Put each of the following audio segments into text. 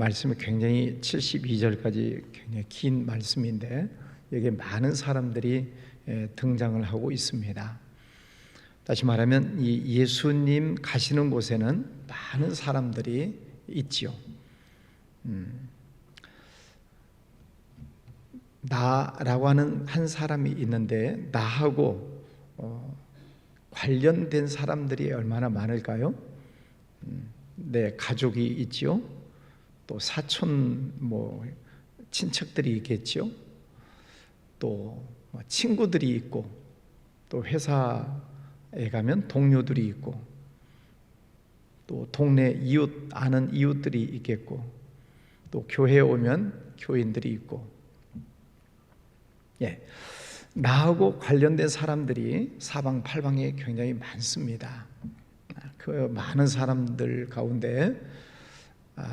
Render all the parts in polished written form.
말씀이 굉장히 72절까지 굉장히 긴 말씀인데 여기에 많은 사람들이 등장을 하고 있습니다. 다시 말하면 이 예수님 가시는 곳에는 많은 사람들이 있지요. 나라고 하는 한 사람이 있는데 나하고 관련된 사람들이 얼마나 많을까요? 내 가족이 있지요. 또 사촌 친척들이 있겠지요. 또 친구들이 있고, 또 회사에 가면 동료들이 있고, 또 동네 이웃, 아는 이웃들이 있겠고, 또 교회에 오면 교인들이 있고, 나하고 관련된 사람들이 사방팔방에 굉장히 많습니다. 그 많은 사람들 가운데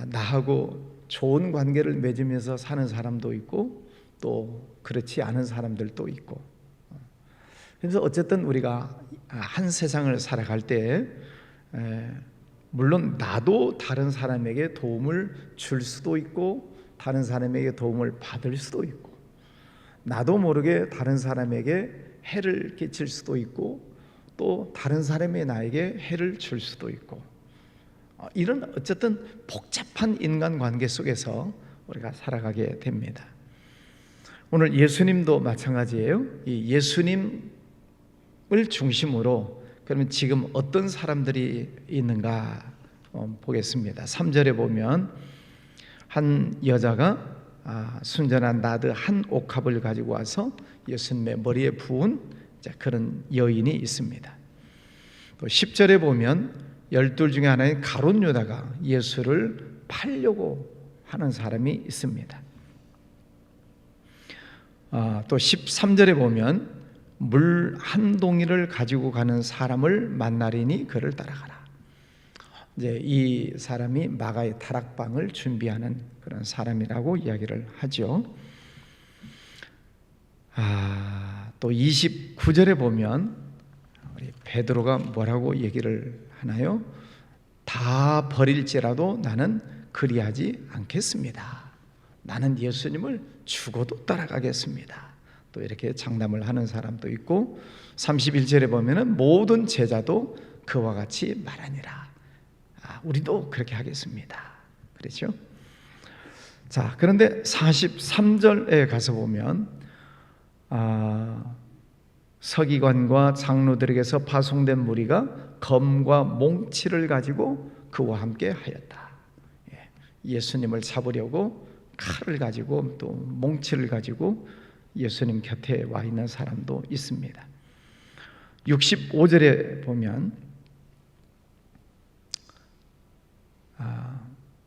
나하고 좋은 관계를 맺으면서 사는 사람도 있고, 또 그렇지 않은 사람들도 있고, 그래서 어쨌든 우리가 한 세상을 살아갈 때 물론 나도 다른 사람에게 도움을 줄 수도 있고, 다른 사람에게 도움을 받을 수도 있고, 나도 모르게 다른 사람에게 해를 끼칠 수도 있고, 또 다른 사람이 나에게 해를 줄 수도 있고, 이런 어쨌든 복잡한 인간관계 속에서 우리가 살아가게 됩니다. 오늘 예수님도 마찬가지예요. 이 예수님을 중심으로 그러면 지금 어떤 사람들이 있는가 보겠습니다. 3절에 보면 한 여자가 순전한 나드 한 옥합을 가지고 와서 예수님의 머리에 부은 그런 여인이 있습니다. 또 10절에 보면 12 중에 하나인 가룟 유다가 예수를 팔려고 하는 사람이 있습니다. 또 13절에 보면 물 한 동이를 가지고 가는 사람을 만나리니 그를 따라가라. 이제 이 사람이 마가의 다락방을 준비하는 그런 사람이라고 이야기를 하죠. 또 29절에 보면 우리 베드로가 뭐라고 얘기를 하나요? 다 버릴지라도 나는 그리하지 않겠습니다. 나는 예수님을 죽어도 따라가겠습니다. 또 이렇게 장담을 하는 사람도 있고, 31절에 보면은 모든 제자도 그와 같이 말하니라. 우리도 그렇게 하겠습니다. 그렇죠? 자, 그런데 43절에 가서 보면 서기관과 장로들에게서 파송된 무리가 검과 몽치를 가지고 그와 함께 하였다. 예수님을 잡으려고 칼을 가지고 또 몽치를 가지고 예수님 곁에 와 있는 사람도 있습니다. 65절에 보면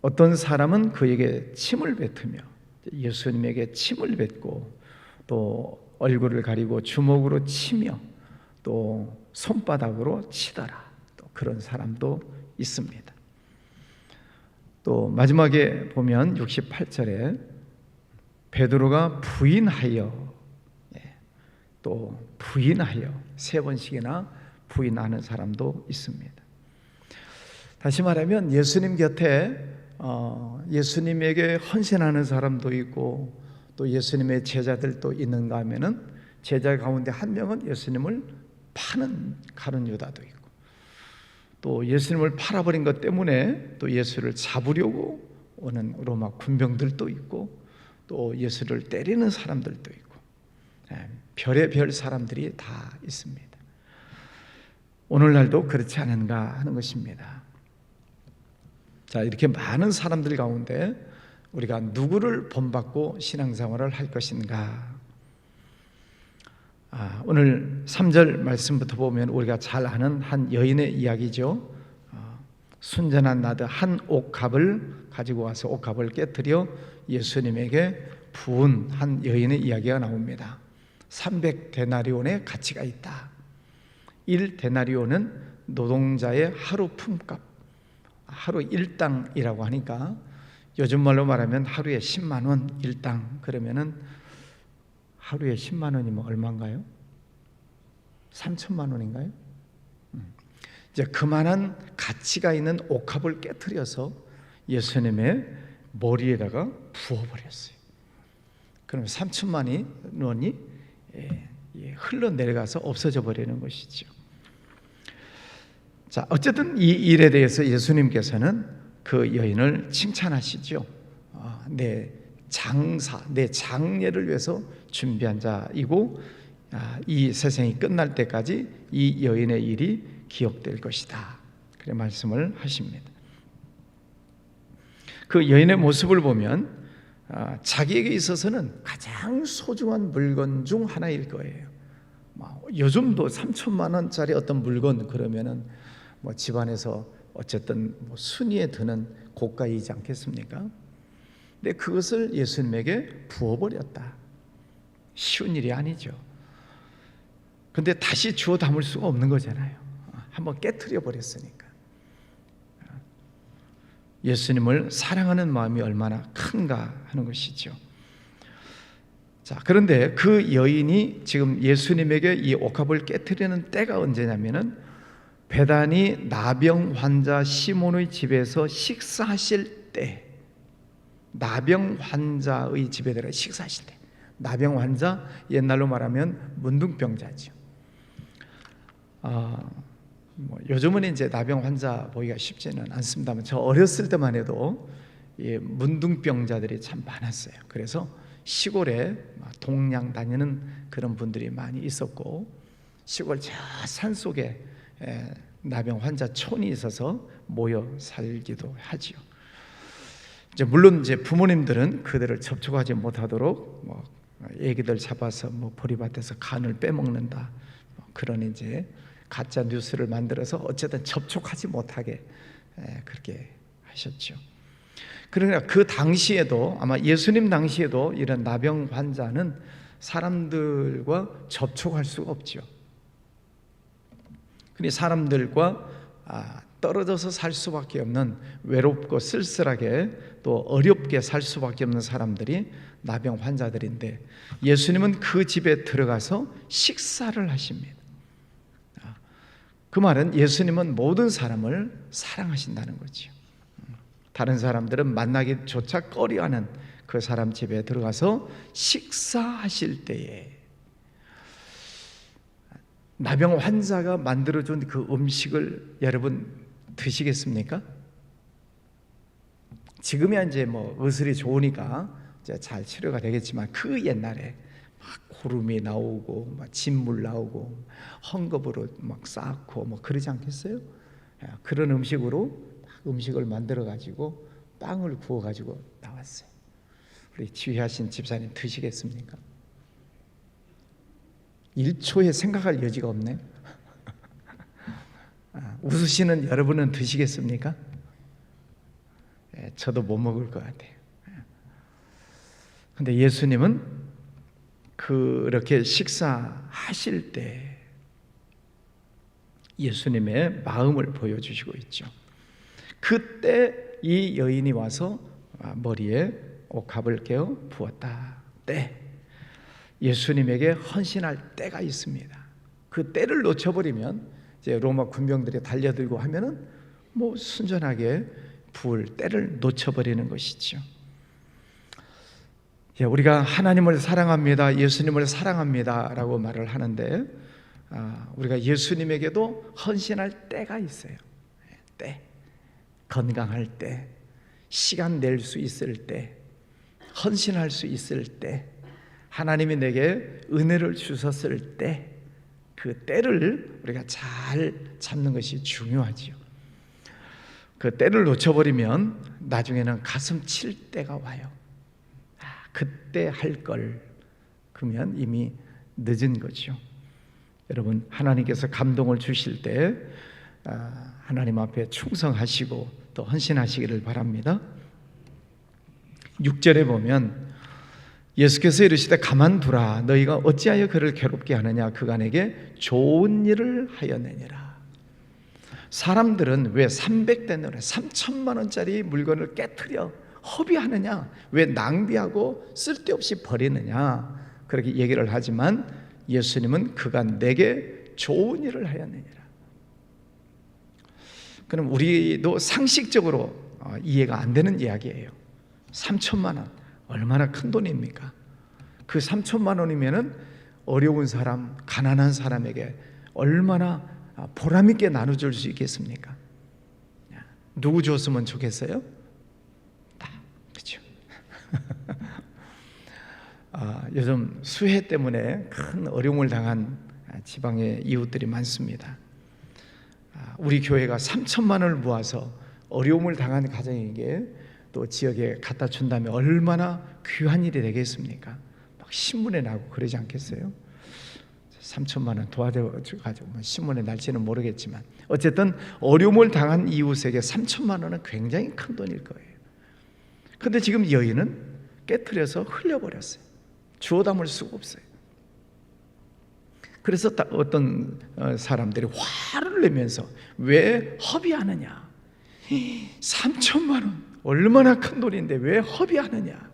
어떤 사람은 그에게 침을 뱉으며 예수님에게 침을 뱉고, 또 얼굴을 가리고 주먹으로 치며 또 손바닥으로 치더라. 또 그런 사람도 있습니다. 또 마지막에 보면 68절에 베드로가 부인하여, 또 부인하여 3번씩이나 부인하는 사람도 있습니다. 다시 말하면 예수님 곁에 예수님에게 헌신하는 사람도 있고, 또 예수님의 제자들도 있는가 하면은 제자 가운데 한 명은 예수님을 파는 가룟 유다도 있고, 또 예수님을 팔아버린 것 때문에 또 예수를 잡으려고 오는 로마 군병들도 있고, 또 예수를 때리는 사람들도 있고, 별의별 사람들이 다 있습니다. 오늘날도 그렇지 않은가 하는 것입니다. 자, 이렇게 많은 사람들 가운데 우리가 누구를 본받고 신앙생활을 할 것인가? 오늘 3절 말씀부터 보면 우리가 잘 아는 한 여인의 이야기죠. 순전한 나드 한 옥합을 가지고 와서 옥합을 깨뜨려 예수님에게 부은 한 여인의 이야기가 나옵니다. 300데나리온의 가치가 있다. 1데나리온은 노동자의 하루 품값, 하루 일당이라고 하니까 요즘 말로 말하면 하루에 10만 원 일당, 그러면은 하루에 10만 원이면 얼마인가요? 3천만 원인가요? 이제 그만한 가치가 있는 옥합을 깨트려서 예수님의 머리에다가 부어버렸어요. 그럼 3천만 원이 흘러내려가서 없어져 버리는 것이죠. 자, 어쨌든 이 일에 대해서 예수님께서는 그 여인을 칭찬하시죠. 내 장사, 내 장례를 위해서 준비한 자이고, 이 세상이 끝날 때까지 이 여인의 일이 기억될 것이다, 그렇게 말씀을 하십니다. 그 여인의 모습을 보면 자기에게 있어서는 가장 소중한 물건 중 하나일 거예요. 요즘도 3천만 원짜리 어떤 물건 그러면은 집안에서 어쨌든 순위에 드는 고가이지 않겠습니까? 근데 그것을 예수님에게 부어버렸다. 쉬운 일이 아니죠. 근데 다시 주워 담을 수가 없는 거잖아요. 한번 깨트려 버렸으니까. 예수님을 사랑하는 마음이 얼마나 큰가 하는 것이죠. 자, 그런데 그 여인이 지금 예수님에게 이 옥합을 깨트리는 때가 언제냐면은 베다니 나병 환자 시몬의 집에서 식사하실 때, 나병 환자의 집에 들어 식사하실 때, 나병 환자 옛날로 말하면 문둥병자죠. 요즘은 이제 나병 환자 보기가 쉽지는 않습니다만 저 어렸을 때만 해도 문둥병자들이 참 많았어요. 그래서 시골에 동냥 다니는 그런 분들이 많이 있었고, 시골 저 산속에 나병 환자촌이 있어서 모여 살기도 하지요. 물론 이제 부모님들은 그들을 접촉하지 못하도록 애기들 잡아서 보리밭에서 간을 빼먹는다, 그런 이제 가짜 뉴스를 만들어서 어쨌든 접촉하지 못하게 그렇게 하셨죠. 그러나 그 당시에도, 아마 예수님 당시에도 이런 나병 환자는 사람들과 접촉할 수가 없죠. 근데 사람들과 떨어져서 살 수밖에 없는, 외롭고 쓸쓸하게 또 어렵게 살 수밖에 없는 사람들이 나병 환자들인데, 예수님은 그 집에 들어가서 식사를 하십니다. 그 말은 예수님은 모든 사람을 사랑하신다는 거죠. 다른 사람들은 만나기조차 꺼려하는 그 사람 집에 들어가서 식사하실 때에 나병 환자가 만들어준 그 음식을 여러분 드시겠습니까? 지금이야 이제 의술이 좋으니까 이제 잘 치료가 되겠지만, 그 옛날에 고름이 나오고 진물 나오고 헝겊으로 쌓고 그러지 않겠어요? 그런 음식을 만들어 가지고 빵을 구워 가지고 나왔어요. 우리 지휘하신 집사님 드시겠습니까? 1초에 생각할 여지가 없네. 웃으시는 여러분은 드시겠습니까? 저도 못 먹을 것 같아요. 근데 예수님은 그렇게 식사하실 때 예수님의 마음을 보여주시고 있죠. 그때 이 여인이 와서 머리에 옥합을 깨어 부었다 때, 예수님에게 헌신할 때가 있습니다. 그 때를 놓쳐버리면 이제 로마 군병들이 달려들고 하면은 순전하게 부을 때를 놓쳐버리는 것이죠. 우리가 하나님을 사랑합니다, 예수님을 사랑합니다 라고 말을 하는데, 우리가 예수님에게도 헌신할 때가 있어요. 때, 건강할 때, 시간 낼 수 있을 때, 헌신할 수 있을 때, 하나님이 내게 은혜를 주셨을 때, 그 때를 우리가 잘 잡는 것이 중요하지요. 그 때를 놓쳐버리면 나중에는 가슴 칠 때가 와요. 그때 할 걸, 그러면 이미 늦은 거죠. 여러분, 하나님께서 감동을 주실 때 하나님 앞에 충성하시고 또 헌신하시기를 바랍니다. 6절에 보면 예수께서 이르시되 가만두라, 너희가 어찌하여 그를 괴롭게 하느냐, 그가 내게 좋은 일을 하였느니라. 사람들은 왜 300데나리 3천만 원짜리 물건을 깨트려 허비하느냐, 왜 낭비하고 쓸데없이 버리느냐, 그렇게 얘기를 하지만 예수님은 그가 내게 좋은 일을 하였느니라. 그럼 우리도 상식적으로 이해가 안 되는 이야기예요. 3천만 원 얼마나 큰 돈입니까? 그 3천만 원이면은 어려운 사람, 가난한 사람에게 얼마나 보람 있게 나눠줄 수 있겠습니까? 누구 줬으면 좋겠어요? 그렇죠. 요즘 수해 때문에 큰 어려움을 당한 지방의 이웃들이 많습니다. 우리 교회가 3천만 원을 모아서 어려움을 당한 가정에게 또 지역에 갖다 준다면 얼마나 귀한 일이 되겠습니까? 막 신문에 나고 그러지 않겠어요? 3천만 원 도와줘가지고 신문에 날지는 모르겠지만 어쨌든 어려움을 당한 이웃에게 3천만 원은 굉장히 큰 돈일 거예요. 그런데 지금 여인은 깨트려서 흘려버렸어요. 주워 담을 수가 없어요. 그래서 어떤 사람들이 화를 내면서 왜 허비하느냐, 3천만 원 얼마나 큰 돈인데 왜 허비하느냐,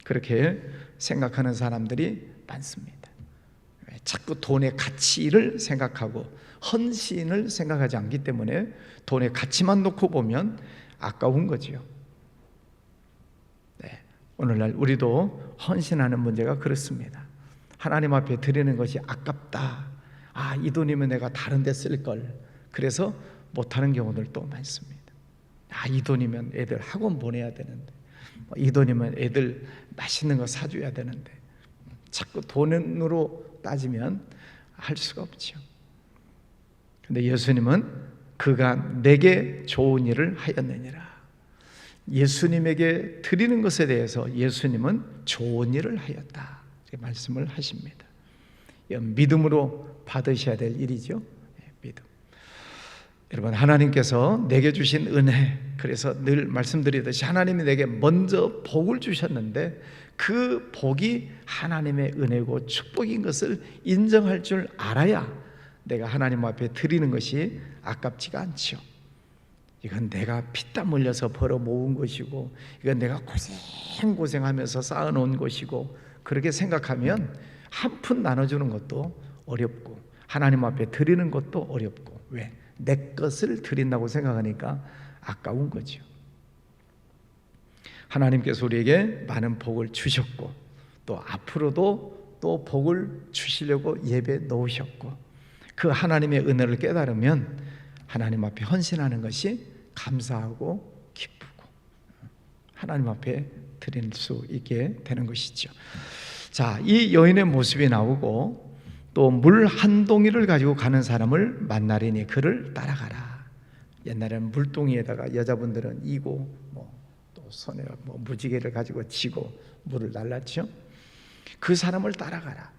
그렇게 생각하는 사람들이 많습니다. 자꾸 돈의 가치를 생각하고 헌신을 생각하지 않기 때문에 돈의 가치만 놓고 보면 아까운 거지요. 네, 오늘날 우리도 헌신하는 문제가 그렇습니다. 하나님 앞에 드리는 것이 아깝다. 이 돈이면 내가 다른 데 쓸 걸. 그래서 못하는 경우들도 많습니다. 이 돈이면 애들 학원 보내야 되는데, 이 돈이면 애들 맛있는 거 사줘야 되는데, 자꾸 돈으로 따지면 할 수가 없죠. 근데 예수님은 그가 내게 좋은 일을 하였느니라. 예수님에게 드리는 것에 대해서 예수님은 좋은 일을 하였다, 이렇게 말씀을 하십니다. 믿음으로 받으셔야 될 일이죠. 믿음. 여러분, 하나님께서 내게 주신 은혜, 그래서 늘 말씀드리듯이 하나님이 내게 먼저 복을 주셨는데 그 복이 하나님의 은혜고 축복인 것을 인정할 줄 알아야 내가 하나님 앞에 드리는 것이 아깝지가 않죠. 이건 내가 피땀 흘려서 벌어 모은 것이고, 이건 내가 고생하면서 쌓아놓은 것이고, 그렇게 생각하면 한 푼 나눠주는 것도 어렵고 하나님 앞에 드리는 것도 어렵고, 왜? 내 것을 드린다고 생각하니까 아까운 거죠. 하나님께서 우리에게 많은 복을 주셨고 또 앞으로도 또 복을 주시려고 예배에 놓으셨고, 그 하나님의 은혜를 깨달으면 하나님 앞에 헌신하는 것이 감사하고 기쁘고 하나님 앞에 드릴 수 있게 되는 것이죠. 자, 이 여인의 모습이 나오고 또 물 한 동이를 가지고 가는 사람을 만나리니 그를 따라가라. 옛날에는 물동이에다가 여자분들은 이고 또 손에 무지개를 가지고 지고 물을 날랐죠. 그 사람을 따라가라.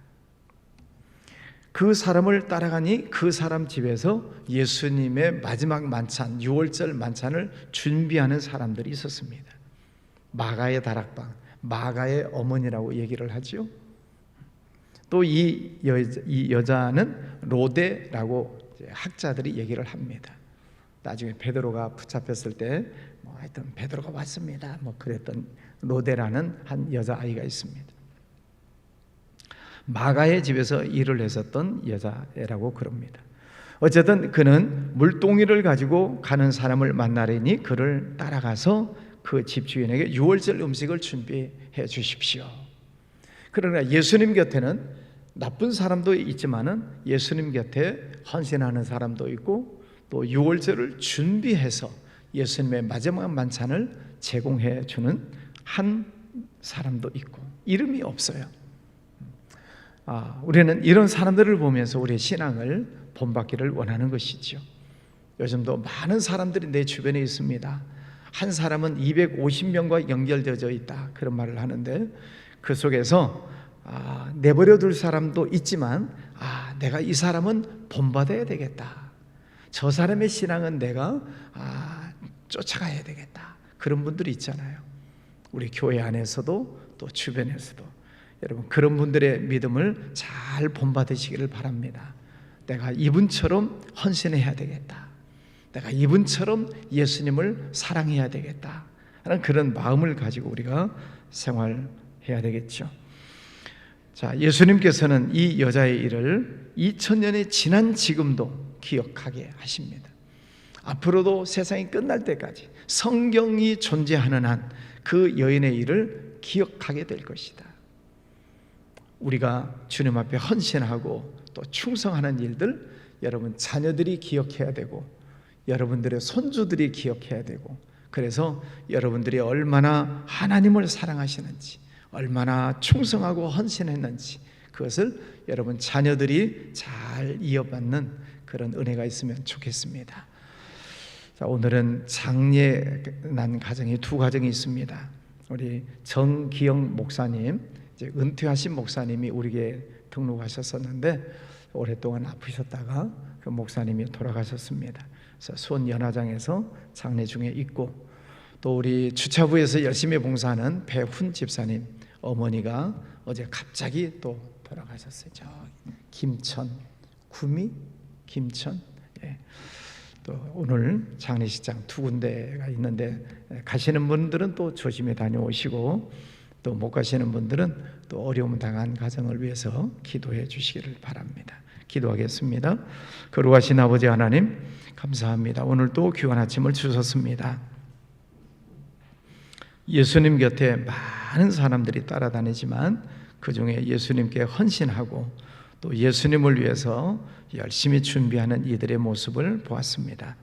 그 사람을 따라가니 그 사람 집에서 예수님의 마지막 만찬, 6월절 만찬을 준비하는 사람들이 있었습니다. 마가의 다락방, 마가의 어머니라고 얘기를 하죠. 또 이 여자는 로데라고 학자들이 얘기를 합니다. 나중에 베드로가 붙잡혔을 때 하여튼 베드로가 왔습니다 그랬던 로데라는 한 여자아이가 있습니다. 마가의 집에서 일을 했었던 여자애라고 그럽니다. 어쨌든 그는 물동이를 가지고 가는 사람을 만나려니 그를 따라가서 그 집주인에게 6월절 음식을 준비해 주십시오. 그러나 예수님 곁에는 나쁜 사람도 있지만은 예수님 곁에 헌신하는 사람도 있고 또 6월절을 준비해서 예수님의 마지막 만찬을 제공해 주는 한 사람도 있고, 이름이 없어요. 우리는 이런 사람들을 보면서 우리의 신앙을 본받기를 원하는 것이죠. 요즘도 많은 사람들이 내 주변에 있습니다. 한 사람은 250명과 연결되어 있다, 그런 말을 하는데 그 속에서 내버려 둘 사람도 있지만 내가 이 사람은 본받아야 되겠다, 저 사람의 신앙은 내가 쫓아가야 되겠다, 그런 분들이 있잖아요. 우리 교회 안에서도 또 주변에서도 여러분, 그런 분들의 믿음을 잘 본받으시기를 바랍니다. 내가 이분처럼 헌신해야 되겠다, 내가 이분처럼 예수님을 사랑해야 되겠다 하는 그런 마음을 가지고 우리가 생활해야 되겠죠. 자, 예수님께서는 이 여자의 일을 2000년이 지난 지금도 기억하게 하십니다. 앞으로도 세상이 끝날 때까지 성경이 존재하는 한 그 여인의 일을 기억하게 될 것이다. 우리가 주님 앞에 헌신하고 또 충성하는 일들 여러분 자녀들이 기억해야 되고 여러분들의 손주들이 기억해야 되고, 그래서 여러분들이 얼마나 하나님을 사랑하시는지, 얼마나 충성하고 헌신했는지 그것을 여러분 자녀들이 잘 이어받는 그런 은혜가 있으면 좋겠습니다. 자, 오늘은 장례 난 가정이 두 가정이 있습니다. 우리 정기영 목사님, 이제 은퇴하신 목사님이 우리에게 등록하셨었는데 오랫동안 아프셨다가 그 목사님이 돌아가셨습니다. 그래서 수원 연화장에서 장례 중에 있고, 또 우리 주차부에서 열심히 봉사하는 배훈 집사님 어머니가 어제 갑자기 또 돌아가셨어요. 저 김천, 구미, 김천. 예. 또 오늘 장례식장 두 군데가 있는데 가시는 분들은 또 조심히 다녀오시고, 또 못 가시는 분들은 또 어려움 당한 가정을 위해서 기도해 주시기를 바랍니다. 기도하겠습니다. 거룩하신 아버지 하나님, 감사합니다. 오늘 또 귀한 아침을 주셨습니다. 예수님 곁에 많은 사람들이 따라다니지만 그 중에 예수님께 헌신하고 또 예수님을 위해서 열심히 준비하는 이들의 모습을 보았습니다.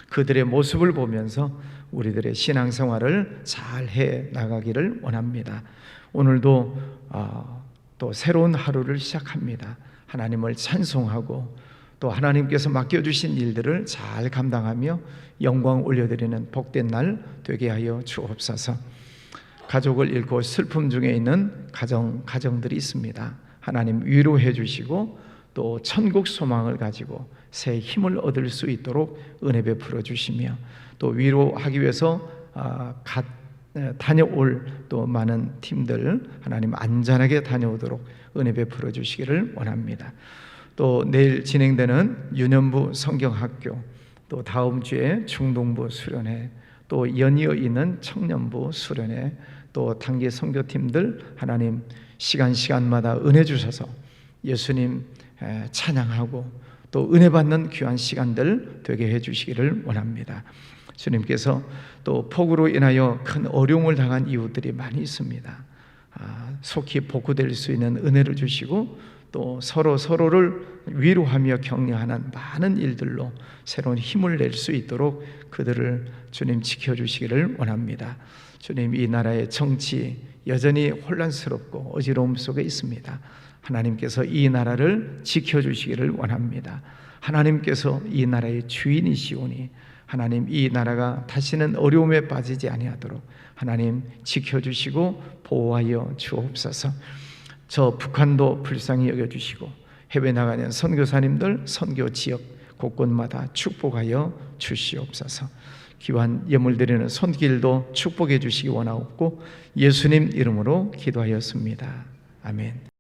그들의 모습을 보면서 우리들의 신앙생활을 잘 해 나가기를 원합니다. 오늘도 또 새로운 하루를 시작합니다. 하나님을 찬송하고 또 하나님께서 맡겨주신 일들을 잘 감당하며 영광 올려드리는 복된 날 되게 하여 주옵소서. 가족을 잃고 슬픔 중에 있는 가정들이 있습니다. 하나님 위로해 주시고 또 천국 소망을 가지고 새 힘을 얻을 수 있도록 은혜 베풀어 주시며, 또 위로하기 위해서 다녀올 또 많은 팀들 하나님 안전하게 다녀오도록 은혜 베풀어 주시기를 원합니다. 또 내일 진행되는 유년부 성경학교, 또 다음 주에 중동부 수련회, 또 연이어 있는 청년부 수련회, 또 단기 선교팀들 하나님 시간마다 은혜 주셔서 예수님 찬양하고 또 은혜 받는 귀한 시간들 되게 해주시기를 원합니다. 주님께서 또 폭우로 인하여 큰 어려움을 당한 이웃들이 많이 있습니다. 속히 복구될 수 있는 은혜를 주시고 또 서로를 위로하며 격려하는 많은 일들로 새로운 힘을 낼 수 있도록 그들을 주님 지켜주시기를 원합니다. 주님, 이 나라의 정치 여전히 혼란스럽고 어지러움 속에 있습니다. 하나님께서 이 나라를 지켜주시기를 원합니다. 하나님께서 이 나라의 주인이시오니 하나님 이 나라가 다시는 어려움에 빠지지 아니하도록 하나님 지켜주시고 보호하여 주옵소서. 저 북한도 불쌍히 여겨주시고 해외 나가는 선교사님들 선교 지역 곳곳마다 축복하여 주시옵소서. 귀한 예물 드리는 손길도 축복해 주시기 원하옵고 예수님 이름으로 기도하였습니다. 아멘.